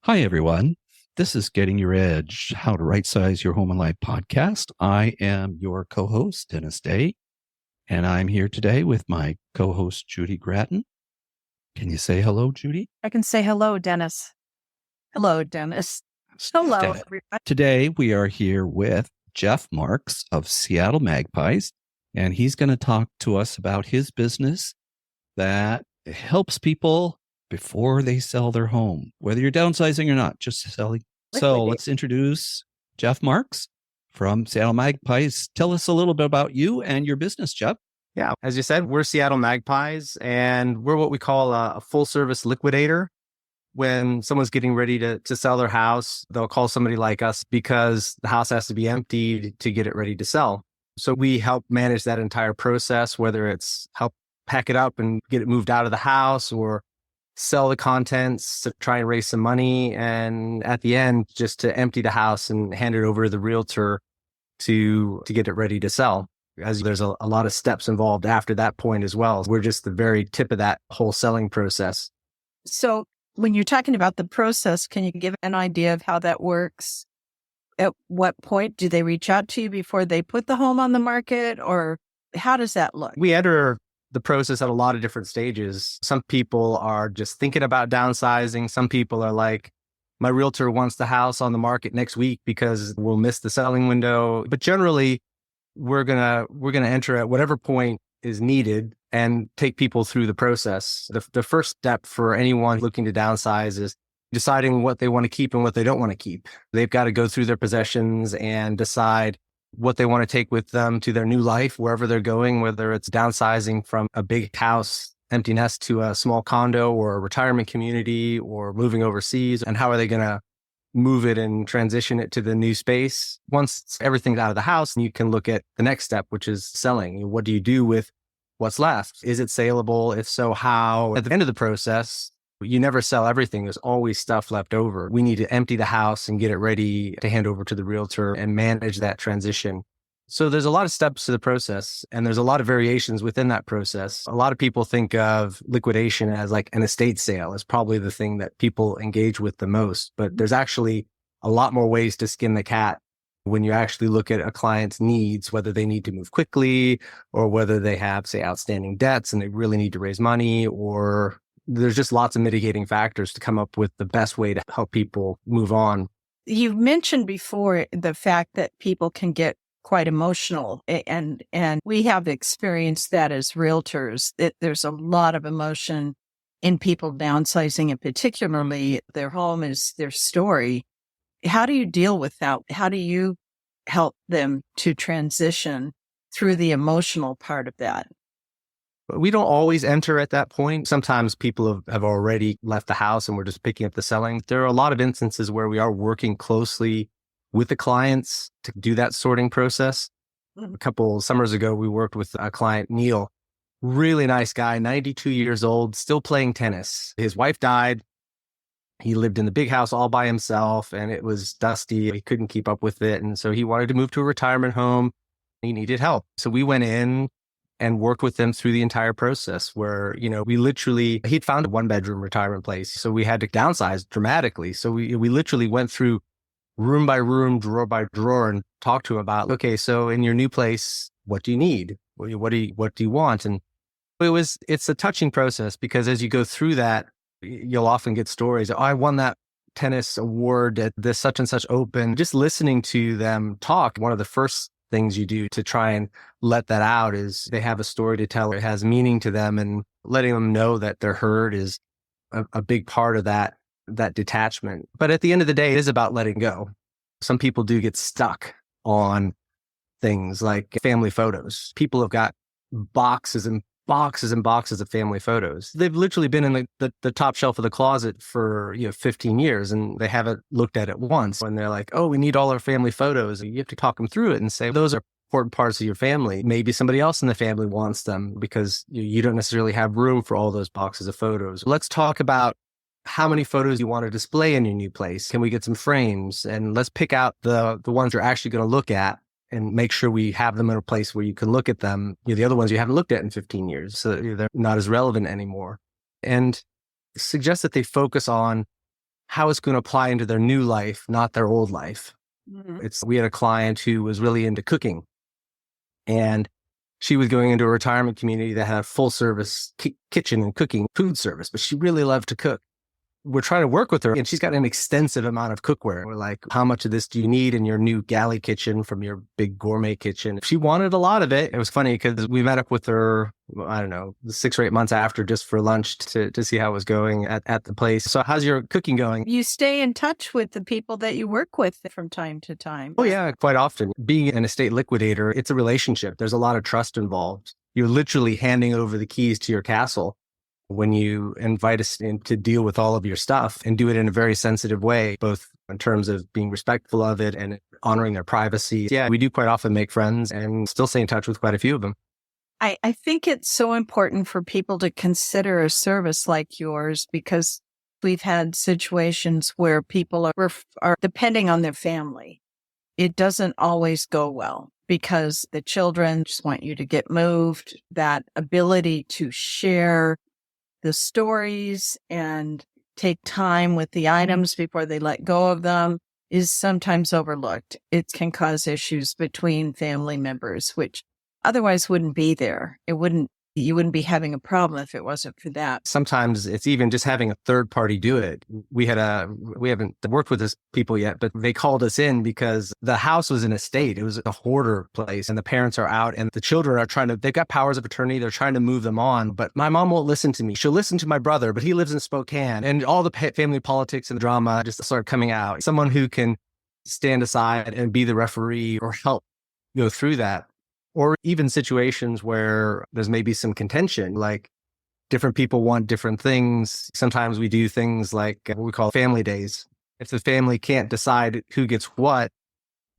Hi, everyone. This is Getting Your Edge, How to Right Size Your Home and Life podcast. I am your co-host, Dennis Day, and I'm here today with my co-host, Judy Grattan. Can you say hello, Judy? I can say hello, Dennis. Hello, Dennis. Hello, everybody. Today, we are here with Jeff Marks of Seattle Magpies, and he's going to talk to us about his business that helps people before they sell their home, whether you're downsizing or not, just selling. So let's introduce Jeff Marks from Seattle Magpies. Tell us a little bit about you and your business, Jeff. Yeah, as you said, we're Seattle Magpies, and we're what we call a full-service liquidator. When someone's getting ready to sell their house, they'll call somebody like us because the house has to be emptied to get it ready to sell. So we help manage that entire process, whether it's help pack it up and get it moved out of the house or sell the contents to try and raise some money. And at the end, just to empty the house and hand it over to the realtor to get it ready to sell. As there's a lot of steps involved after that point as well. We're just the very tip of that whole selling process. So when you're talking about the process, can you give an idea of how that works? At what point do they reach out to you before they put the home on the market, or how does that look? We enter the process at a lot of different stages. Some people are just thinking about downsizing. Some people are like, my realtor wants the house on the market next week because we'll miss the selling window. But generally, we're gonna enter at whatever point is needed and take people through the process. The first step for anyone looking to downsize is deciding what they want to keep and what they don't want to keep. They've got to go through their possessions and decide what they want to take with them to their new life, wherever they're going, whether it's downsizing from a big house, empty nest, to a small condo or a retirement community, or moving overseas, and how are they going to move it and transition it to the new space. Once everything's out of the house, you can look at the next step, which is selling. What do you do with what's left? Is it saleable? If so, how? At the end of the process, you never sell everything. There's always stuff left over. We need to empty the house and get it ready to hand over to the realtor and manage that transition. So there's a lot of steps to the process, and there's a lot of variations within that process. A lot of people think of liquidation as like an estate sale. It's probably the thing that people engage with the most, but there's actually a lot more ways to skin the cat when you actually look at a client's needs, whether they need to move quickly or whether they have, say, outstanding debts and they really need to raise money, or there's just lots of mitigating factors to come up with the best way to help people move on. You've mentioned before the fact that people can get quite emotional, and we have experienced that as realtors, that there's a lot of emotion in people downsizing, and particularly their home is their story. How do you deal with that? How do you help them to transition through the emotional part of that? We don't always enter at that point. Sometimes people have already left the house and we're just picking up the selling. There are a lot of instances where we are working closely with the clients to do that sorting process. A couple summers ago, we worked with a client, Neil, really nice guy, 92 years old, still playing tennis. His wife died. He lived in the big house all by himself and it was dusty. He couldn't keep up with it. And so he wanted to move to a retirement home. He needed help. So we went in and worked with them through the entire process where, he'd found a 1-bedroom retirement place. So we had to downsize dramatically. So we literally went through room by room, drawer by drawer, and talk to him about, okay, so in your new place, what do you need? What do you want? And it's a touching process because as you go through that, you'll often get stories. Oh, I won that tennis award at this such and such open. Just listening to them talk, one of the first things you do to try and let that out is they have a story to tell. It has meaning to them, and letting them know that they're heard is a big part of that detachment. But at the end of the day, it is about letting go. Some people do get stuck on things like family photos. People have got boxes and boxes and boxes of family photos. They've literally been in the top shelf of the closet for 15 years and they haven't looked at it once. And they're like, oh, we need all our family photos. You have to talk them through it and say, those are important parts of your family. Maybe somebody else in the family wants them because you don't necessarily have room for all those boxes of photos. Let's talk about how many photos you want to display in your new place. Can we get some frames? And let's pick out the ones you're actually going to look at and make sure we have them in a place where you can look at them. The other ones you haven't looked at in 15 years, so they're not as relevant anymore. And suggest that they focus on how it's going to apply into their new life, not their old life. Mhm. We had a client who was really into cooking, and she was going into a retirement community that had a full service kitchen and cooking food service, but she really loved to cook. We're trying to work with her, and she's got an extensive amount of cookware. We're like, how much of this do you need in your new galley kitchen from your big gourmet kitchen? She wanted a lot of it. It was funny because we met up with her, I don't know, 6 or 8 months after, just for lunch to see how it was going at the place. So how's your cooking going? You stay in touch with the people that you work with from time to time. Oh yeah, quite often. Being an estate liquidator, it's a relationship. There's a lot of trust involved. You're literally handing over the keys to your castle when you invite us in to deal with all of your stuff, and do it in a very sensitive way, both in terms of being respectful of it and honoring their privacy. Yeah, we do quite often make friends and still stay in touch with quite a few of them. I think it's so important for people to consider a service like yours, because we've had situations where people are depending on their family. It doesn't always go well because the children just want you to get moved. That ability to share the stories and take time with the items before they let go of them is sometimes overlooked. It can cause issues between family members, which otherwise wouldn't be there. You wouldn't be having a problem if it wasn't for that. Sometimes it's even just having a third party do it. We haven't worked with this people yet, but they called us in because the house was an estate. It was a hoarder place, and the parents are out, and the children are they've got powers of attorney. They're trying to move them on, but my mom won't listen to me. She'll listen to my brother, but he lives in Spokane, and all the family politics and drama just start coming out. Someone who can stand aside and be the referee or help go through that. Or even situations where there's maybe some contention, like different people want different things. Sometimes we do things like what we call family days. If the family can't decide who gets what,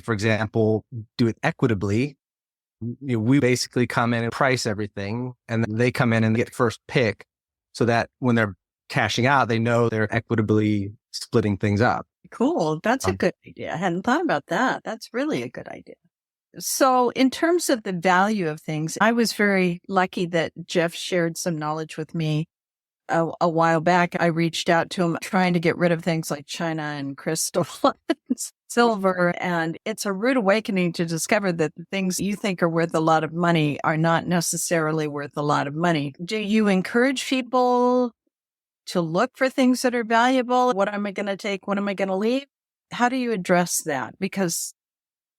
for example, do it equitably, we basically come in and price everything, and then they come in and get first pick, so that when they're cashing out, they know they're equitably splitting things up. Cool. That's a good idea. I hadn't thought about that. That's really a good idea. So in terms of the value of things, I was very lucky that Jeff shared some knowledge with me a while back. I reached out to him trying to get rid of things like china and crystal and silver. And it's a rude awakening to discover that the things you think are worth a lot of money are not necessarily worth a lot of money. Do you encourage people to look for things that are valuable? What am I going to take? What am I going to leave? How do you address that? Because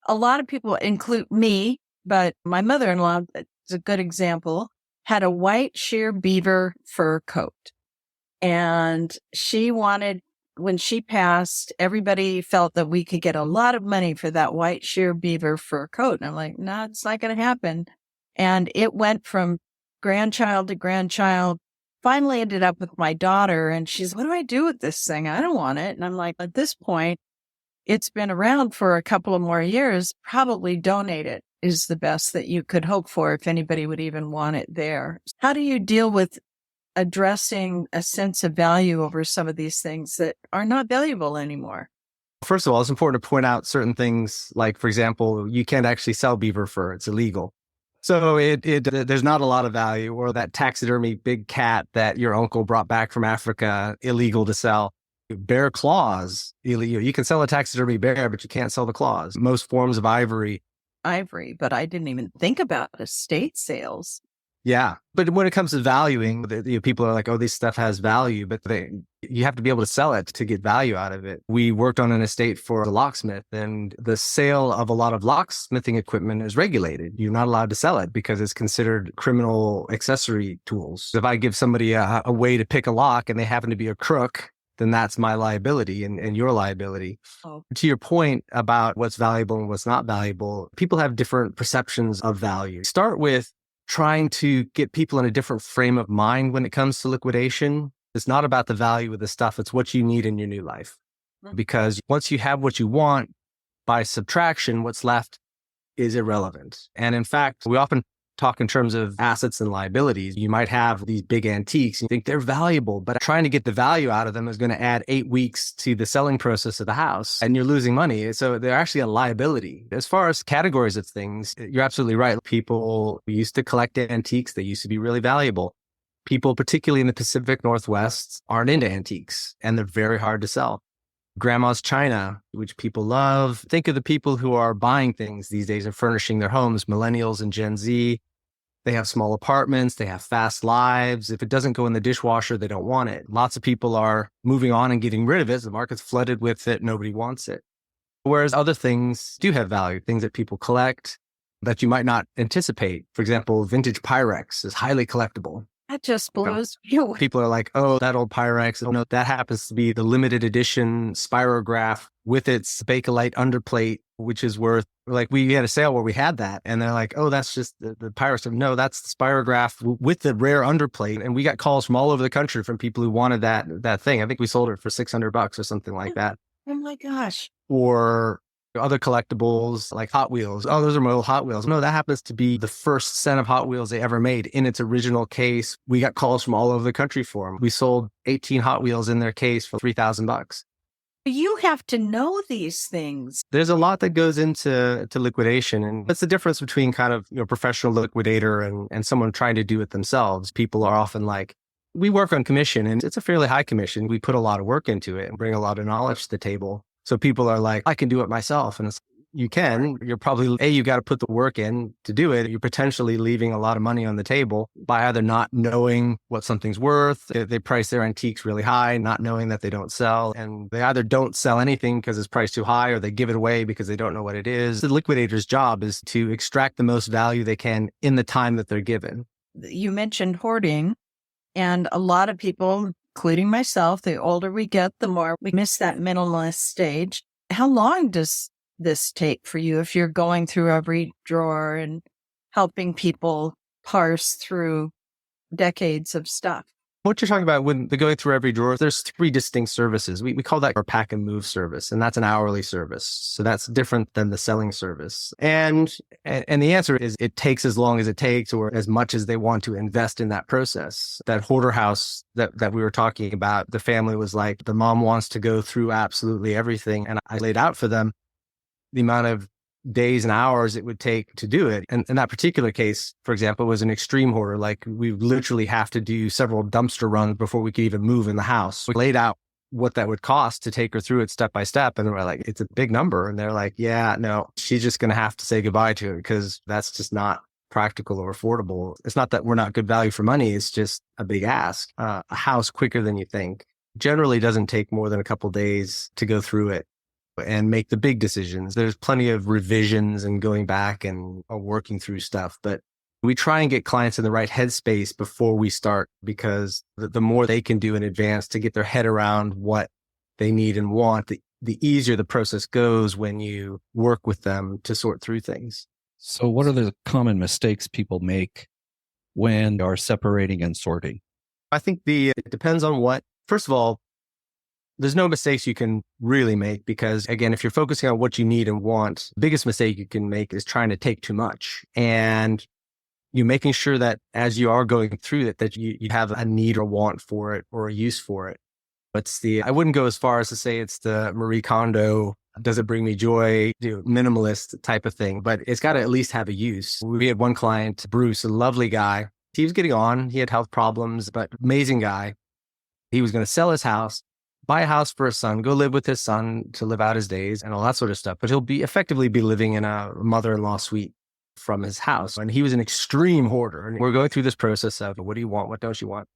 a lot of people, include me, but my mother-in-law is a good example, had a white sheer beaver fur coat. And she wanted, when she passed, everybody felt that we could get a lot of money for that white sheer beaver fur coat. And I'm like, no, it's not going to happen. And it went from grandchild to grandchild, finally ended up with my daughter. And she's, what do I do with this thing? I don't want it. And I'm like, at this point, it's been around for a couple of more years. Probably donate it is the best that you could hope for if anybody would even want it there. How do you deal with addressing a sense of value over some of these things that are not valuable anymore? First of all, it's important to point out certain things, like, for example, you can't actually sell beaver fur. It's illegal. So there's not a lot of value. Or that taxidermy big cat that your uncle brought back from Africa, illegal to sell. Bear claws, you can sell a taxidermy bear, but you can't sell the claws. Most forms of ivory, but I didn't even think about estate sales. Yeah. But when it comes to valuing, people are like, oh, this stuff has value, but you have to be able to sell it to get value out of it. We worked on an estate for a locksmith, and the sale of a lot of locksmithing equipment is regulated. You're not allowed to sell it because it's considered criminal accessory tools. If I give somebody a way to pick a lock and they happen to be a crook, then that's my liability and your liability. Oh. To your point about what's valuable and what's not valuable, people have different perceptions of value. Start with trying to get people in a different frame of mind when it comes to liquidation. It's not about the value of the stuff. It's what you need in your new life. Because once you have what you want, by subtraction, what's left is irrelevant. And in fact, we often talk in terms of assets and liabilities. You might have these big antiques and you think they're valuable, but trying to get the value out of them is going to add 8 weeks to the selling process of the house, and you're losing money. So they're actually a liability. As far as categories of things, you're absolutely right. People used to collect antiques. They used to be really valuable. People, particularly in the Pacific Northwest, aren't into antiques and they're very hard to sell. Grandma's china, which people love. Think of the people who are buying things these days and furnishing their homes, millennials and Gen Z. They have small apartments. They have fast lives. If it doesn't go in the dishwasher, they don't want it. Lots of people are moving on and getting rid of it. The market's flooded with it. Nobody wants it. Whereas other things do have value, things that people collect that you might not anticipate. For example, vintage Pyrex is highly collectible. That just blows me away. People are like, oh, that old Pyrex. Oh, no, that happens to be the limited edition spirograph with its Bakelite underplate, which is worth, like, we had a sale where we had that. And they're like, oh, that's just the Pyrex. No, that's the spirograph with the rare underplate. And we got calls from all over the country from people who wanted that thing. I think we sold it for $600 or something like that. Oh my gosh. Or other collectibles like Hot Wheels. Oh, those are my old Hot Wheels. No, that happens to be the first set of Hot Wheels they ever made in its original case. We got calls from all over the country for them. We sold 18 Hot Wheels in their case for $3,000. You have to know these things. There's a lot that goes into liquidation. And that's the difference between kind of, professional liquidator and someone trying to do it themselves. People are often like, we work on commission and it's a fairly high commission. We put a lot of work into it and bring a lot of knowledge to the table. So people are like, I can do it myself. And you can. You're probably, you got to put the work in to do it. You're potentially leaving a lot of money on the table by either not knowing what something's worth. They price their antiques really high, not knowing that they don't sell. And they either don't sell anything because it's priced too high, or they give it away because they don't know what it is. The liquidator's job is to extract the most value they can in the time that they're given. You mentioned hoarding, and a lot of people, including myself, the older we get, the more we miss that minimalist stage. How long does this take for you if you're going through every drawer and helping people parse through decades of stuff? What you're talking about when they're going through every drawer, there's 3 distinct services. We call that our pack and move service, and that's an hourly service. So that's different than the selling service. And the answer is it takes as long as it takes, or as much as they want to invest in that process. That hoarder house that we were talking about, the family was like, the mom wants to go through absolutely everything. And I laid out for them the amount of days and hours it would take to do it. And in that particular case, for example, was an extreme hoarder. Like, we literally have to do several dumpster runs before we could even move in the house. We laid out what that would cost to take her through it step by step. And we're like, it's a big number. And they're like, yeah, no, she's just going to have to say goodbye to it because that's just not practical or affordable. It's not that we're not good value for money. It's just a big ask. A house quicker than you think generally doesn't take more than a couple days to go through it and make the big decisions. There's plenty of revisions and going back and working through stuff, but we try and get clients in the right headspace before we start, because the more they can do in advance to get their head around what they need and want, the easier the process goes when you work with them to sort through things. So what are the common mistakes people make when they are separating and sorting? I think it depends on first of all, there's no mistakes you can really make, because again, if you're focusing on what you need and want, the biggest mistake you can make is trying to take too much. And you're making sure that as you are going through it, that you have a need or want for it or a use for it. I wouldn't go as far as to say it's the Marie Kondo, does it bring me joy, minimalist type of thing, but it's got to at least have a use. We had one client, Bruce, a lovely guy. He was getting on. He had health problems, but amazing guy. He was going to sell his house, buy a house for his son, go live with his son to live out his days and all that sort of stuff. But he'll effectively be living in a mother-in-law suite from his house. And he was an extreme hoarder. And we're going through this process of, what do you want? What don't you want?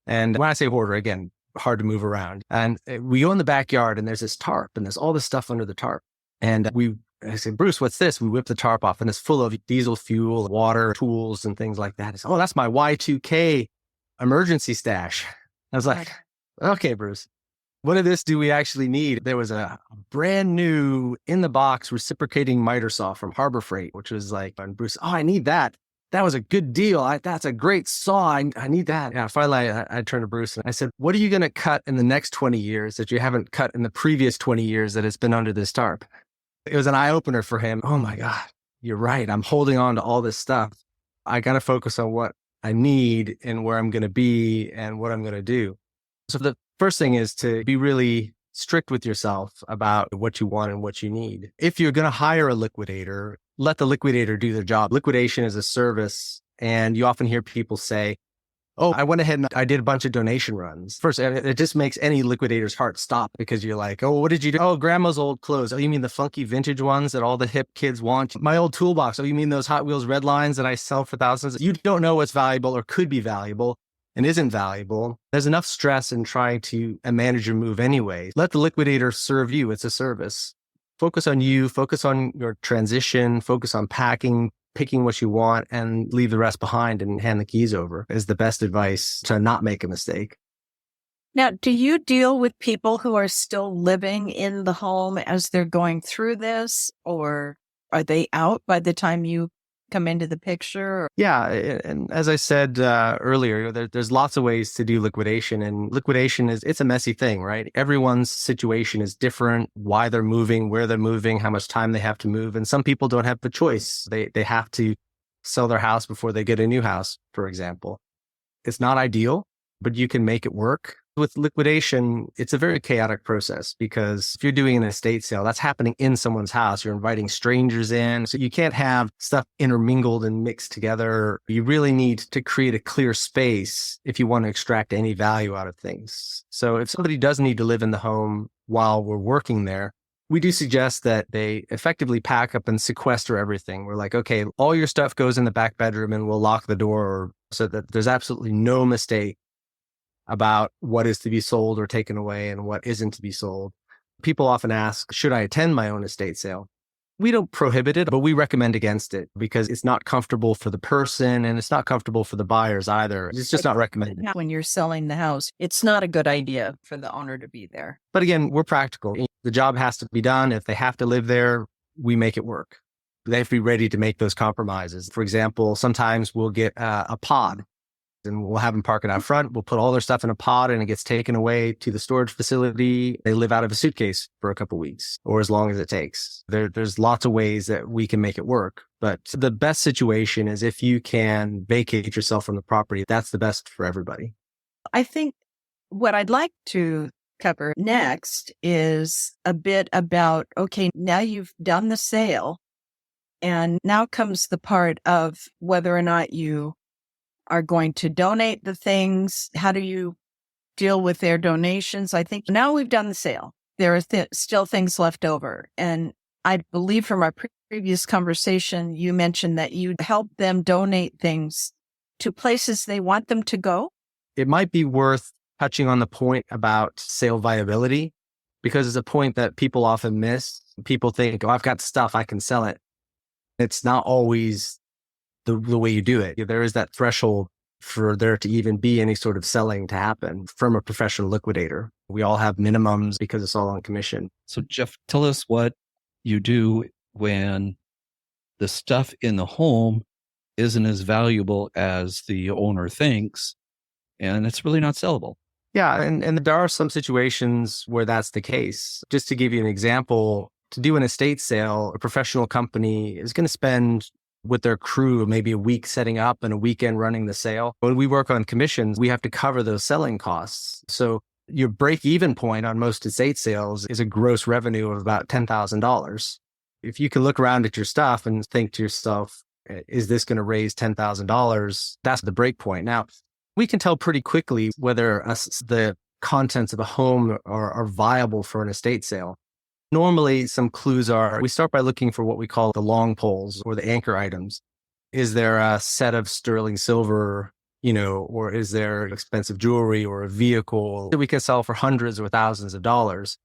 And when I say hoarder, again, hard to move around. And we go in the backyard and there's this tarp and there's all this stuff under the tarp. And I said, Bruce, what's this? We whip the tarp off and it's full of diesel fuel, water, tools, and things like that. He said, oh, that's my Y2K emergency stash. I was like, okay, Bruce. What of this do we actually need? There was a brand new in the box reciprocating miter saw from Harbor Freight, which was like, and Bruce, oh, I need that. That was a good deal. That's a great saw. I need that. Yeah. Finally, I turned to Bruce and I said, what are you going to cut in the next 20 years that you haven't cut in the previous 20 years that it's been under this tarp? It was an eye opener for him. Oh my God, you're right. I'm holding on to all this stuff. I got to focus on what I need and where I'm going to be and what I'm going to do. So the first thing is to be really strict with yourself about what you want and what you need. If you're going to hire a liquidator, let the liquidator do their job. Liquidation is a service. And you often hear people say, Oh, I went ahead and I did a bunch of donation runs. First, it just makes any liquidator's heart stop because you're like, oh, what did you do? Oh, grandma's old clothes. Oh, you mean the funky vintage ones that all the hip kids want? My old toolbox. Oh, you mean those Hot Wheels red lines that I sell for thousands? You don't know what's valuable or could be valuable and isn't valuable. There's enough stress in trying to manage your move anyway. Let the liquidator serve you. It's a service. Focus on you, focus on your transition, focus on packing, picking what you want, and leave the rest behind and hand the keys over is the best advice to not make a mistake. Now, do you deal with people who are still living in the home as they're going through this, or are they out by the time you come into the picture? Yeah. And as I said earlier, there's lots of ways to do liquidation, and liquidation it's a messy thing, right? Everyone's situation is different, why they're moving, where they're moving, how much time they have to move. And some people don't have the choice. They have to sell their house before they get a new house, for example. It's not ideal, but you can make it work. With liquidation, it's a very chaotic process because if you're doing an estate sale, that's happening in someone's house. You're inviting strangers in. So you can't have stuff intermingled and mixed together. You really need to create a clear space if you want to extract any value out of things. So if somebody does need to live in the home while we're working there, we do suggest that they effectively pack up and sequester everything. We're like, okay, all your stuff goes in the back bedroom and we'll lock the door so that there's absolutely no mistake about what is to be sold or taken away and what isn't to be sold. People often ask, should I attend my own estate sale? We don't prohibit it, but we recommend against it because it's not comfortable for the person and it's not comfortable for the buyers either. It's just not recommended. When you're selling the house, it's not a good idea for the owner to be there. But again, we're practical. The job has to be done. If they have to live there, we make it work. They have to be ready to make those compromises. For example, sometimes we'll get a pod and we'll have them park it out front. We'll put all their stuff in a pod and it gets taken away to the storage facility. They live out of a suitcase for a couple of weeks or as long as it takes. There's lots of ways that we can make it work. But the best situation is if you can vacate yourself from the property. That's the best for everybody. I think what I'd like to cover next is a bit about, okay, now you've done the sale and now comes the part of whether or not you are going to donate the things. How do you deal with their donations? I think now we've done the sale. There are still things left over. And I believe from our previous conversation, you mentioned that you help them donate things to places they want them to go. It might be worth touching on the point about sale viability because it's a point that people often miss. People think, oh, I've got stuff, I can sell it. It's not always the way you do it. There is that threshold for there to even be any sort of selling to happen from a professional liquidator. We all have minimums because it's all on commission. So Jeff, tell us what you do when the stuff in the home isn't as valuable as the owner thinks, and it's really not sellable. Yeah, and there are some situations where that's the case. Just to give you an example, to do an estate sale, a professional company is going to spend with their crew maybe a week setting up and a weekend running the sale. When we work on commissions, we have to cover those selling costs. So your break-even point on most estate sales is a gross revenue of about $10,000. If you can look around at your stuff and think to yourself, is this going to raise $10,000? That's the break point. Now, we can tell pretty quickly whether the contents of a home are viable for an estate sale. Normally, some clues are, we start by looking for what we call the long poles or the anchor items. Is there a set of sterling silver, or is there expensive jewelry or a vehicle that we can sell for hundreds or thousands of dollars?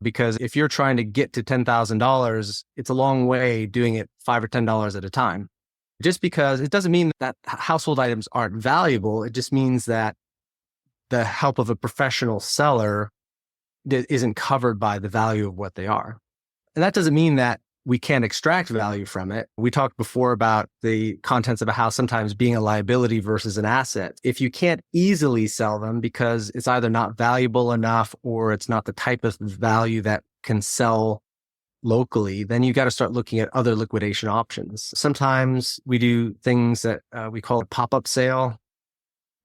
Because if you're trying to get to $10,000, it's a long way doing it $5 or $10 at a time. Just because it doesn't mean that household items aren't valuable. It just means that the help of a professional seller isn't covered by the value of what they are. And that doesn't mean that we can't extract value from it. We talked before about the contents of a house sometimes being a liability versus an asset. If you can't easily sell them because it's either not valuable enough or it's not the type of value that can sell locally, then you got to start looking at other liquidation options. Sometimes we do things that we call a pop-up sale,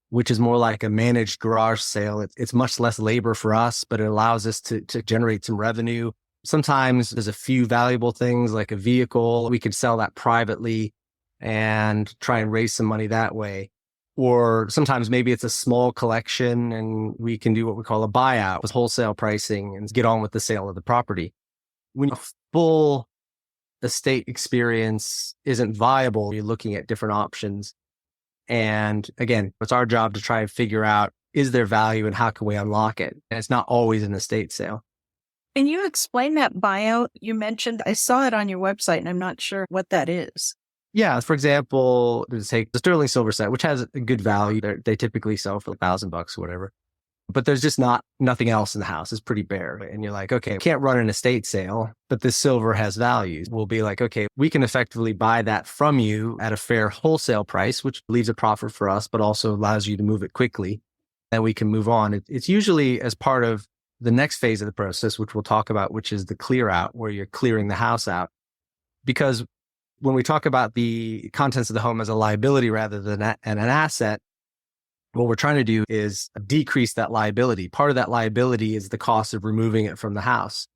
which is more like a managed garage sale. It's much less labor for us, but it allows us to generate some revenue. Sometimes there's a few valuable things like a vehicle. We could sell that privately and try and raise some money that way. Or sometimes maybe it's a small collection and we can do what we call a buyout with wholesale pricing and get on with the sale of the property. When a full estate experience isn't viable, you're looking at different options. And again, it's our job to try and figure out, is there value and how can we unlock it? And it's not always an estate sale. Can you explain that buyout you mentioned? I saw it on your website and I'm not sure what that is. Yeah. For example, let's take the sterling silver set, which has a good value. They typically sell for $1,000 or whatever. But there's just nothing else in the house. It's pretty bare. And you're like, okay, can't run an estate sale, but this silver has value. We'll be like, okay, we can effectively buy that from you at a fair wholesale price, which leaves a profit for us, but also allows you to move it quickly and we can move on. It's usually as part of the next phase of the process, which we'll talk about, which is the clear out, where you're clearing the house out. Because when we talk about the contents of the home as a liability rather than an asset, what we're trying to do is decrease that liability. Part of that liability is the cost of removing it from the house.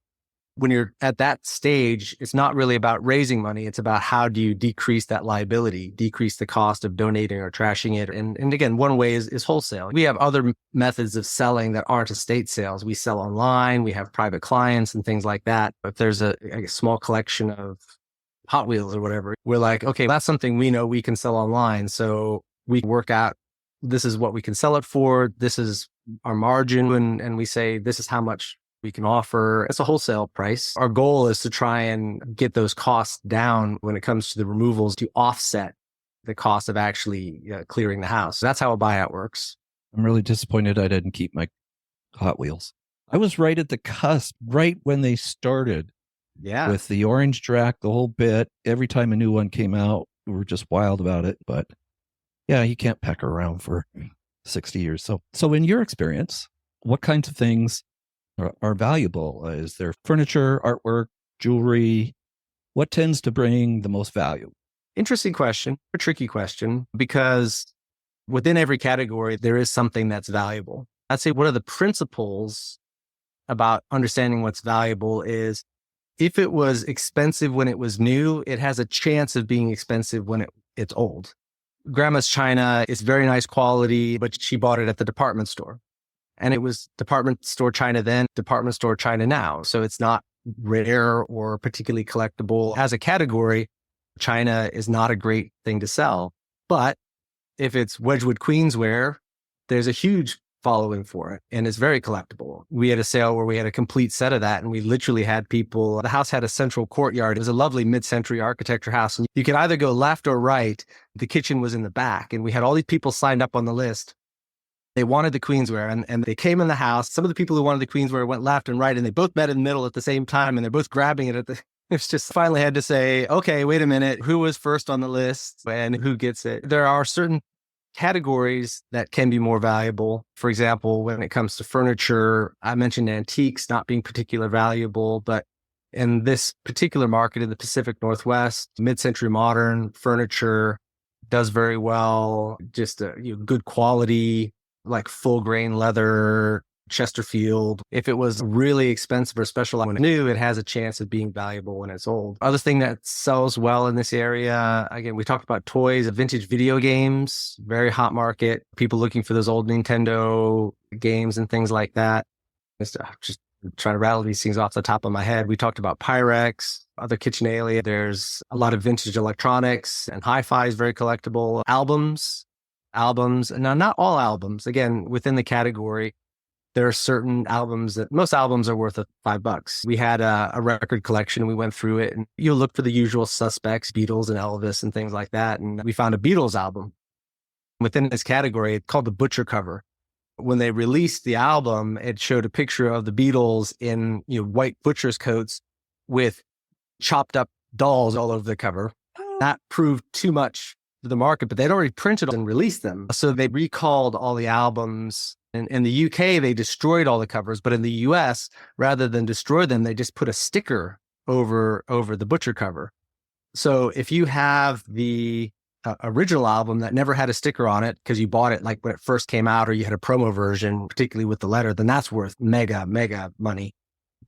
When you're at that stage, it's not really about raising money. It's about how do you decrease that liability, decrease the cost of donating or trashing it. And again, one way is wholesale. We have other methods of selling that aren't estate sales. We sell online. We have private clients and things like that. If there's a small collection of Hot Wheels or whatever, we're like, okay, that's something we know we can sell online. So we work out, this is what we can sell it for. This is our margin. And we say, this is how much we can offer. It's a wholesale price. Our goal is to try and get those costs down when it comes to the removals to offset the cost of actually clearing the house. So that's how a buyout works. I'm really disappointed I didn't keep my Hot Wheels. I was right at the cusp, right when they started. Yeah. With the orange drac, the whole bit. Every time a new one came out, we were just wild about it. But yeah, you can't peck around for 60 years. So in your experience, what kinds of things are valuable? Is there furniture, artwork, jewelry? What tends to bring the most value? Interesting question, a tricky question, because within every category, there is something that's valuable. I'd say one of the principles about understanding what's valuable is if it was expensive when it was new, it has a chance of being expensive when it's old. Grandma's china is very nice quality, but she bought it at the department store. And it was department store china then, department store china now. So it's not rare or particularly collectible. As a category, china is not a great thing to sell. But if it's Wedgwood Queensware, there's a huge following for it and it's very collectible. We had a sale where we had a complete set of that and we literally had people, the house had a central courtyard. It was a lovely mid-century architecture house. And you could either go left or right. The kitchen was in the back and we had all these people signed up on the list. They wanted the Queensware and they came in the house. Some of the people who wanted the Queensware went left and right and they both met in the middle at the same time and they're both grabbing it it's just finally had to say, okay, wait a minute, who was first on the list and who gets it? There are certain categories that can be more valuable. For example, when it comes to furniture, I mentioned antiques not being particularly valuable, but in this particular market in the Pacific Northwest, mid-century modern furniture does very well. Just good quality, like full grain leather, Chesterfield. If it was really expensive or special when it's new, it has a chance of being valuable when it's old. Other thing that sells well in this area, again, we talked about toys, vintage video games, very hot market. People looking for those old Nintendo games and things like that. Just trying to rattle these things off the top of my head. We talked about Pyrex, other kitchenalia. There's a lot of vintage electronics and hi-fi is very collectible. Albums. Now, not all albums. Again, within the category, there are certain albums that most albums are worth $5. We had a record collection and we went through it and you'll look for the usual suspects, Beatles and Elvis and things like that. And we found a Beatles album within this category. It's called the Butcher cover. When they released the album, it showed a picture of the Beatles in white butcher's coats with chopped up dolls all over the cover. That proved too much for the market, but they'd already printed and released them. So they recalled all the albums. In the UK, they destroyed all the covers, but in the US, rather than destroy them, they just put a sticker over the Butcher cover. So if you have the original album that never had a sticker on it because you bought it like when it first came out or you had a promo version, particularly with the letter, then that's worth mega money.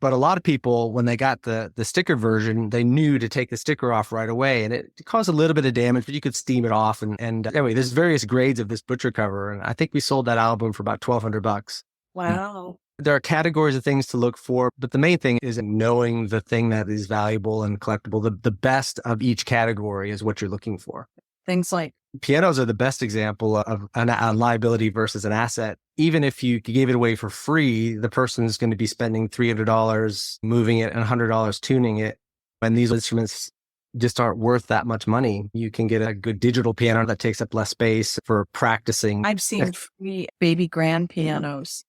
But a lot of people, when they got the sticker version, they knew to take the sticker off right away. And it caused a little bit of damage, but you could steam it off. And anyway, there's various grades of this butcher cover. And I think we sold that album for about $1,200. Wow. There are categories of things to look for, but the main thing is knowing the thing that is valuable and collectible. The best of each category is what you're looking for. Things like Pianos are the best example of a liability versus an asset. Even if you gave it away for free, the person is going to be spending $300 moving it and $100 tuning it. And these instruments just aren't worth that much money. You can get a good digital piano that takes up less space for practicing. I've seen free baby grand pianos.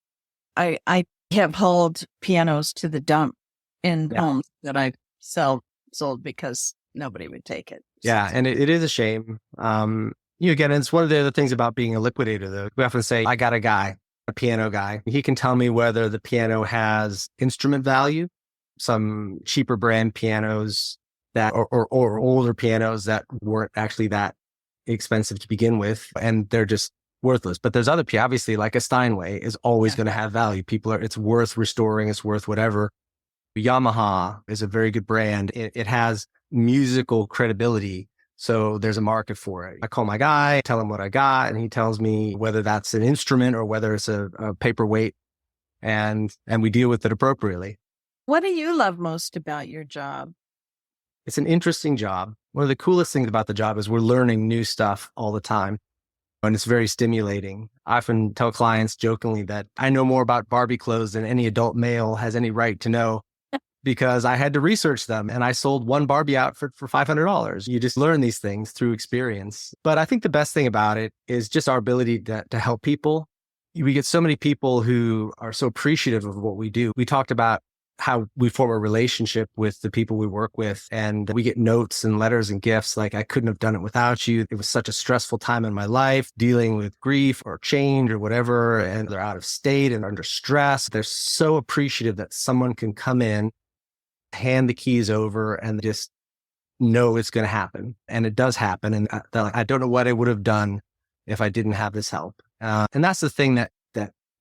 I have hauled pianos to the dump in homes that I sold because nobody would take it. Yeah, and it is a shame. Again, it's one of the other things about being a liquidator, though. We often say, I got a piano guy. He can tell me whether the piano has instrument value, some cheaper brand pianos that, or older pianos that weren't actually that expensive to begin with, and they're just worthless. But there's other pianos, obviously, like a Steinway is always going to have value. It's worth restoring, it's worth whatever. Yamaha is a very good brand. It has musical credibility. So there's a market for it. I call my guy, tell him what I got, and he tells me whether that's an instrument or whether it's a paperweight, and we deal with it appropriately. What do you love most about your job? It's an interesting job. One of the coolest things about the job is we're learning new stuff all the time, and it's very stimulating. I often tell clients jokingly that I know more about Barbie clothes than any adult male has any right to know, because I had to research them, and I sold one Barbie outfit for $500. You just learn these things through experience. But I think the best thing about it is just our ability to help people. We get so many people who are so appreciative of what we do. We talked about how we form a relationship with the people we work with, and we get notes and letters and gifts like, I couldn't have done it without you. It was such a stressful time in my life, dealing with grief or change or whatever, and they're out of state and under stress. They're so appreciative that someone can come in, hand the keys over, and just know it's going to happen. And it does happen. And I don't know what I would have done if I didn't have this help. And that's the thing that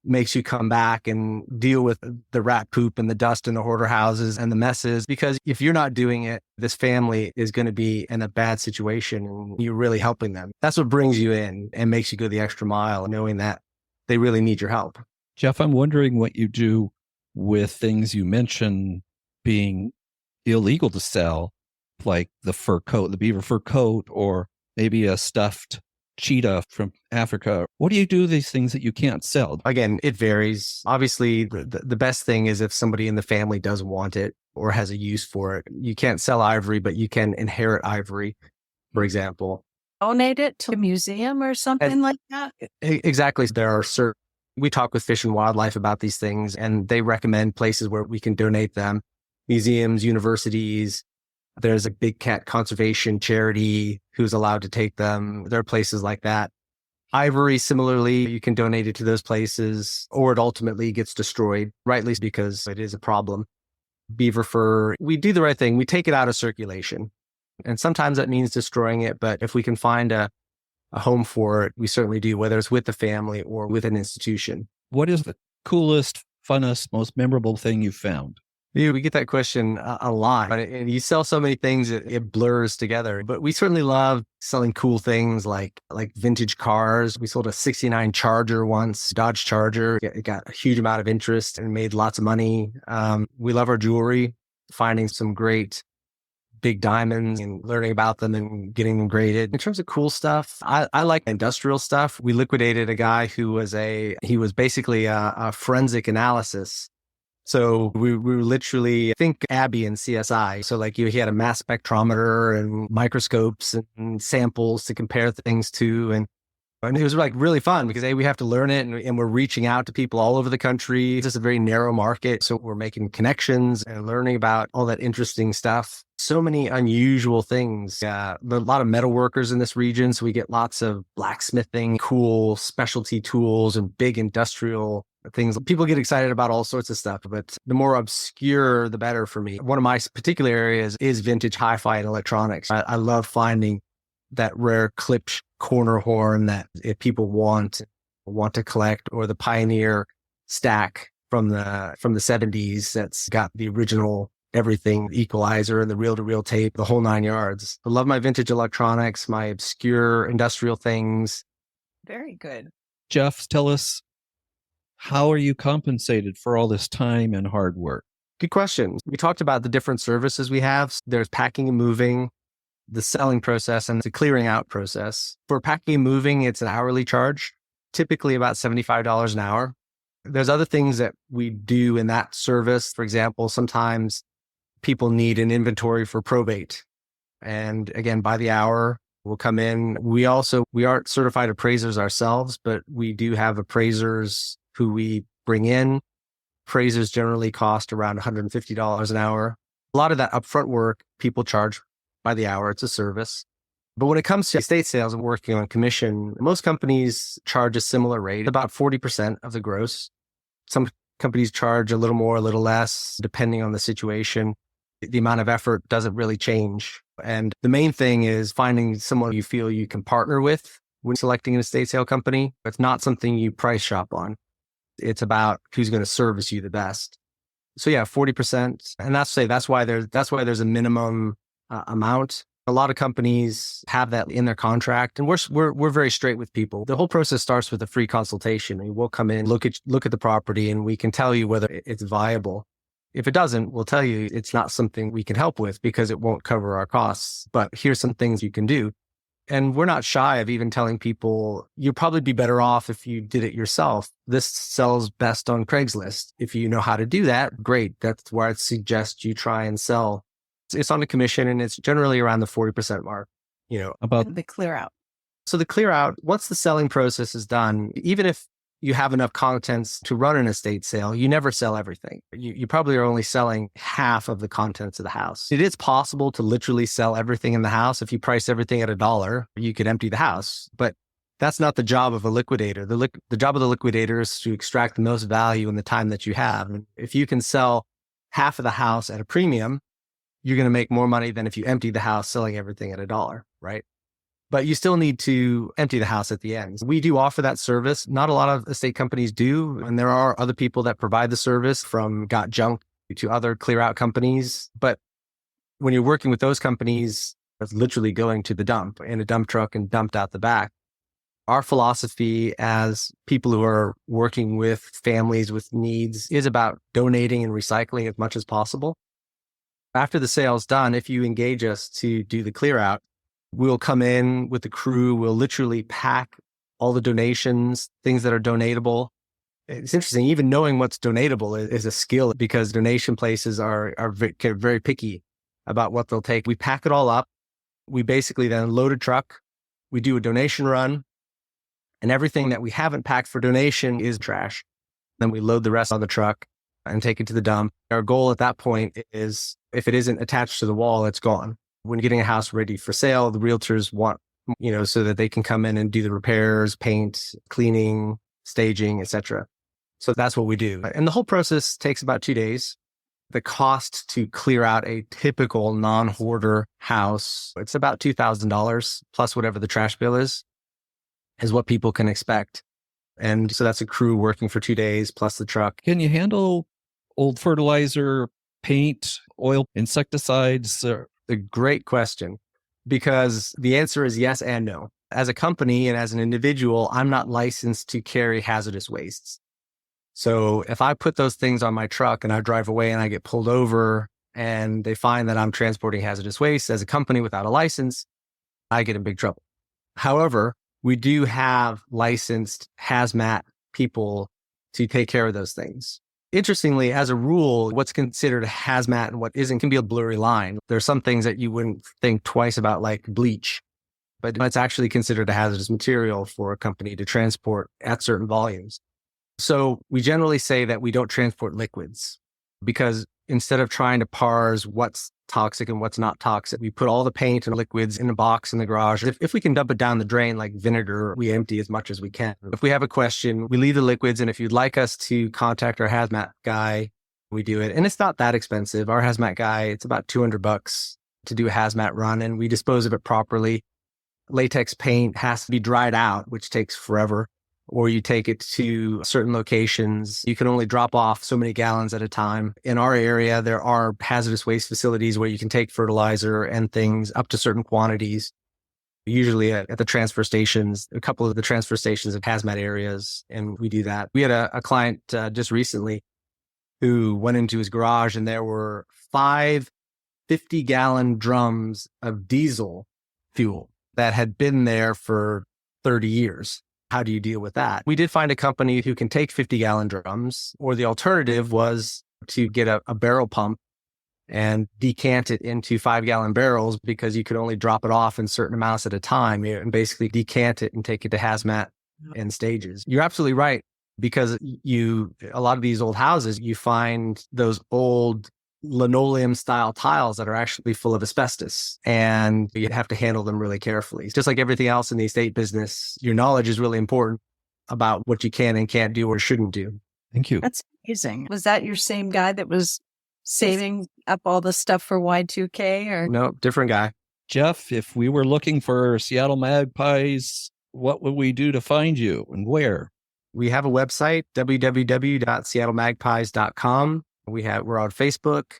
makes you come back and deal with the rat poop and the dust in the hoarder houses and the messes. Because if you're not doing it, this family is going to be in a bad situation, and you're really helping them. That's what brings you in and makes you go the extra mile, knowing that they really need your help. Jeff, I'm wondering what you do with things you mentioned being illegal to sell, like the fur coat, the beaver fur coat, or maybe a stuffed cheetah from Africa. What do you do with these things that you can't sell? Again, it varies. Obviously, the best thing is if somebody in the family does want it or has a use for it. You can't sell ivory, but you can inherit ivory, for example. Donate it to a museum or something like that? Exactly. We talk with Fish and Wildlife about these things, and they recommend places where we can donate them. Museums, universities. There's a big cat conservation charity who's allowed to take them. There are places like that. Ivory, similarly, you can donate it to those places, or it ultimately gets destroyed, rightly because it is a problem. Beaver fur, we do the right thing. We take it out of circulation. And sometimes that means destroying it. But if we can find a home for it, we certainly do, whether it's with the family or with an institution. What is the coolest, funnest, most memorable thing you found? Yeah, we get that question a lot. And you sell so many things, it blurs together. But we certainly love selling cool things like vintage cars. We sold a 69 Charger once, Dodge Charger. It got a huge amount of interest and made lots of money. We love our jewelry, finding some great big diamonds and learning about them and getting them graded. In terms of cool stuff, I like industrial stuff. We liquidated a guy who was basically a forensic analysis. So we were literally, think Abby and CSI. So he had a mass spectrometer and microscopes and samples to compare things to. And it was really fun because we have to learn it, and we're reaching out to people all over the country. It's just a very narrow market. So we're making connections and learning about all that interesting stuff. So many unusual things. There are a lot of metal workers in this region. So we get lots of blacksmithing, cool specialty tools, and big industrial things. People get excited about all sorts of stuff, but the more obscure, the better for me. One of my particular areas is vintage hi-fi and electronics. I love finding that rare clipped corner horn that if people want to collect, or the Pioneer stack from the 70s that's got the original everything, the equalizer and the reel-to-reel tape, the whole 9 yards. I love my vintage electronics, my obscure industrial things. Very good. Jeff, tell us, how are you compensated for all this time and hard work? Good question. We talked about the different services we have. There's packing and moving, the selling process, and the clearing out process. For packing and moving, it's an hourly charge, typically about $75 an hour. There's other things that we do in that service. For example, sometimes people need an inventory for probate. And again, by the hour, we'll come in. We aren't certified appraisers ourselves, but we do have appraisers who we bring in. Appraisers generally cost around $150 an hour. A lot of that upfront work, people charge by the hour. It's a service. But when it comes to estate sales and working on commission, most companies charge a similar rate, about 40% of the gross. Some companies charge a little more, a little less, depending on the situation. The amount of effort doesn't really change. And the main thing is finding someone you feel you can partner with when selecting an estate sale company. It's not something you price shop on. It's about who's going to service you the best. So yeah, 40%. And that's why there's a minimum amount. A lot of companies have that in their contract, and we're very straight with people. The whole process starts with a free consultation. We'll come in, look at the property, and we can tell you whether it's viable. If it doesn't, we'll tell you it's not something we can help with because it won't cover our costs. But here's some things you can do. And we're not shy of even telling people, you'll probably be better off if you did it yourself. This sells best on Craigslist. If you know how to do that, great. That's where I'd suggest you try and sell. It's on a commission, and it's generally around the 40% mark, About The clear out. So the clear out, once the selling process is done, even if you have enough contents to run an estate sale, you never sell everything. You probably are only selling half of the contents of the house. It is possible to literally sell everything in the house. If you price everything at $1, you could empty the house. But that's not the job of a liquidator. The job of the liquidator is to extract the most value in the time that you have. And if you can sell half of the house at a premium, you're going to make more money than if you empty the house selling everything at $1, right? But you still need to empty the house at the end. We do offer that service. Not a lot of estate companies do. And there are other people that provide the service, from Got Junk to other clear out companies. But when you're working with those companies, it's literally going to the dump in a dump truck and dumped out the back. Our philosophy as people who are working with families with needs is about donating and recycling as much as possible. After the sale's done, if you engage us to do the clear out, we'll come in with the crew. We'll literally pack all the donations, things that are donatable. It's interesting, even knowing what's donatable is a skill, because donation places are very picky about what they'll take. We pack it all up. We basically then load a truck. We do a donation run, and everything that we haven't packed for donation is trash. Then we load the rest on the truck and take it to the dump. Our goal at that point is, if it isn't attached to the wall, it's gone. When getting a house ready for sale, the realtors want, so that they can come in and do the repairs, paint, cleaning, staging, etc. So that's what we do. And the whole process takes about 2 days. The cost to clear out a typical non-hoarder house, it's about $2,000 plus whatever the trash bill is what people can expect. And so that's a crew working for 2 days plus the truck. Can you handle old fertilizer, paint, oil, insecticides? A great question, because the answer is yes and no. As a company and as an individual, I'm not licensed to carry hazardous wastes. So if I put those things on my truck and I drive away and I get pulled over and they find that I'm transporting hazardous waste as a company without a license, I get in big trouble. However, we do have licensed hazmat people to take care of those things. Interestingly, as a rule, what's considered a hazmat and what isn't can be a blurry line. There's some things that you wouldn't think twice about, like bleach, but it's actually considered a hazardous material for a company to transport at certain volumes. So we generally say that we don't transport liquids, because instead of trying to parse what's toxic and what's not toxic, we put all the paint and liquids in a box in the garage. If we can dump it down the drain like vinegar, we empty as much as we can. If we have a question, we leave the liquids. And if you'd like us to contact our hazmat guy, we do it. And it's not that expensive. Our hazmat guy, it's about $200 to do a hazmat run, and we dispose of it properly. Latex paint has to be dried out, which takes forever. or you take it to certain locations. You can only drop off so many gallons at a time. In our area, there are hazardous waste facilities where you can take fertilizer and things up to certain quantities. Usually at the transfer stations, a couple of the transfer stations have hazmat areas, and we do that. We had a client just recently who went into his garage, and there were 5 50-gallon drums of diesel fuel that had been there for 30 years. How do you deal with that? We did find a company who can take 50-gallon drums, or the alternative was to get a barrel pump and decant it into 5-gallon barrels, because you could only drop it off in certain amounts at a time, and basically decant it and take it to hazmat in stages. You're absolutely right, because a lot of these old houses, you find those old linoleum style tiles that are actually full of asbestos, and you have to handle them really carefully. Just like everything else in the estate business, your knowledge is really important about what you can and can't do or shouldn't do. Thank you. That's amazing. Was that your same guy that was saving up all the stuff for Y2K, or? No, different guy. Jeff, if we were looking for Seattle Magpies, what would we do to find you and where? We have a website, www.seattlemagpies.com. We're on Facebook.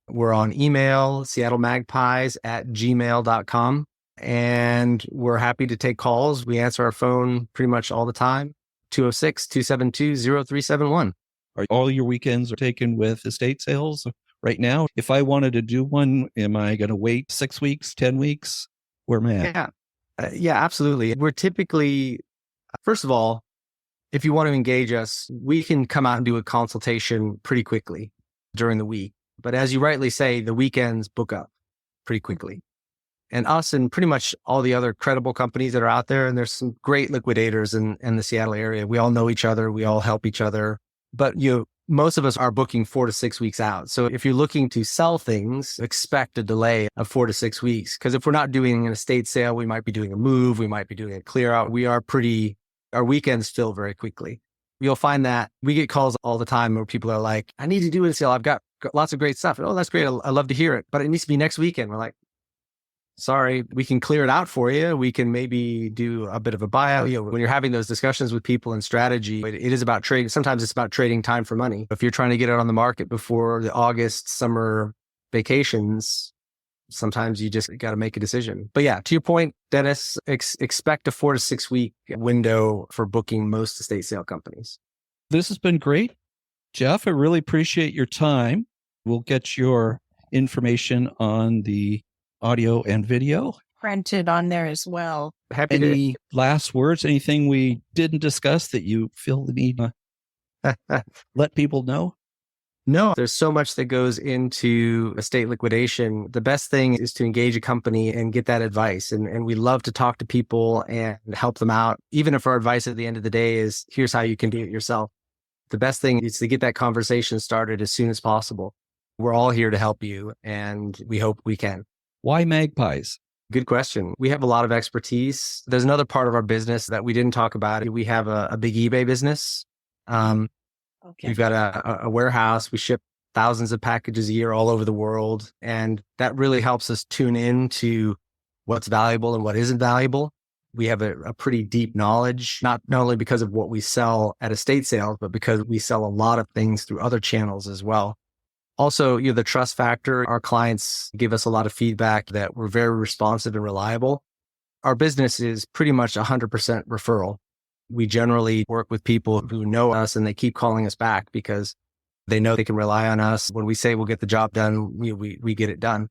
We're on email, seattlemagpies@gmail.com. And we're happy to take calls. We answer our phone pretty much all the time, 206-272-0371. Are all your weekends are taken with estate sales right now? If I wanted to do one, am I going to wait 6 weeks, 10 weeks? Where am I at? Yeah, absolutely. We're typically, first of all, if you want to engage us, we can come out and do a consultation pretty quickly during the week. But as you rightly say, the weekends book up pretty quickly. And us and pretty much all the other credible companies that are out there, and there's some great liquidators in the Seattle area. We all know each other. We all help each other. But most of us are booking 4 to 6 weeks out. So if you're looking to sell things, expect a delay of 4 to 6 weeks. Because if we're not doing an estate sale, we might be doing a move. We might be doing a clear out. Our weekends fill very quickly. You'll find that we get calls all the time where people are like, I need to do a sale. I've got lots of great stuff. Oh, that's great. I love to hear it, but it needs to be next weekend. We're like, sorry, we can clear it out for you. We can maybe do a bit of a buyout. When you're having those discussions with people in strategy, it is about trading. Sometimes it's about trading time for money. If you're trying to get it on the market before the August summer vacations, sometimes you just got to make a decision. But yeah, to your point, Dennis, expect a 4 to 6 week window for booking most estate sale companies. This has been great. Jeff, I really appreciate your time. We'll get your information on the audio and video Printed on there as well. Any last words? Anything we didn't discuss that you feel the need to let people know? No, there's so much that goes into estate liquidation. The best thing is to engage a company and get that advice. And we love to talk to people and help them out. Even if our advice at the end of the day is, here's how you can do it yourself. The best thing is to get that conversation started as soon as possible. We're all here to help you, and we hope we can. Why magpies? Good question. We have a lot of expertise. There's another part of our business that we didn't talk about. We have a big eBay business. Okay. We've got a warehouse. We ship thousands of packages a year all over the world. And that really helps us tune in to what's valuable and what isn't valuable. We have a pretty deep knowledge, not only because of what we sell at estate sales, but because we sell a lot of things through other channels as well. Also, the trust factor. Our clients give us a lot of feedback that we're very responsive and reliable. Our business is pretty much 100% referral. We generally work with people who know us and they keep calling us back because they know they can rely on us. When we say we'll get the job done, we get it done,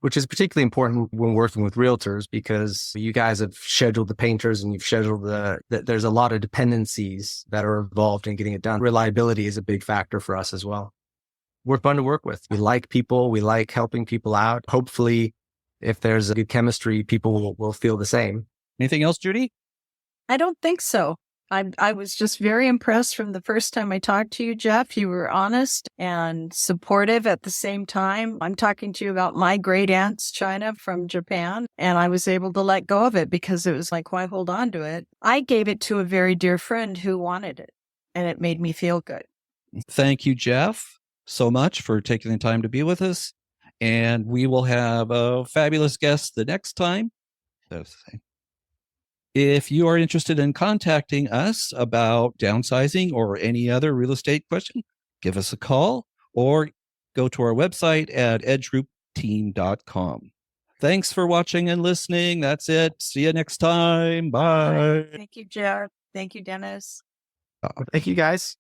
which is particularly important when working with realtors because you guys have scheduled the painters and you've scheduled there's a lot of dependencies that are involved in getting it done. Reliability is a big factor for us as well. We're fun to work with. We like people. We like helping people out. Hopefully, if there's a good chemistry, people will feel the same. Anything else, Judy? I don't think so. I was just very impressed from the first time I talked to you, Jeff. You were honest and supportive at the same time. I'm talking to you about my great aunt's china from Japan, and I was able to let go of it because it was like, why hold on to it? I gave it to a very dear friend who wanted it, and it made me feel good. Thank you, Jeff, so much for taking the time to be with us. And we will have a fabulous guest the next time. If you are interested in contacting us about downsizing or any other real estate question, give us a call or go to our website at edgegroupteam.com. Thanks for watching and listening. That's it. See you next time. Bye. Thank you, Jeff. Thank you, Dennis. Thank you, guys.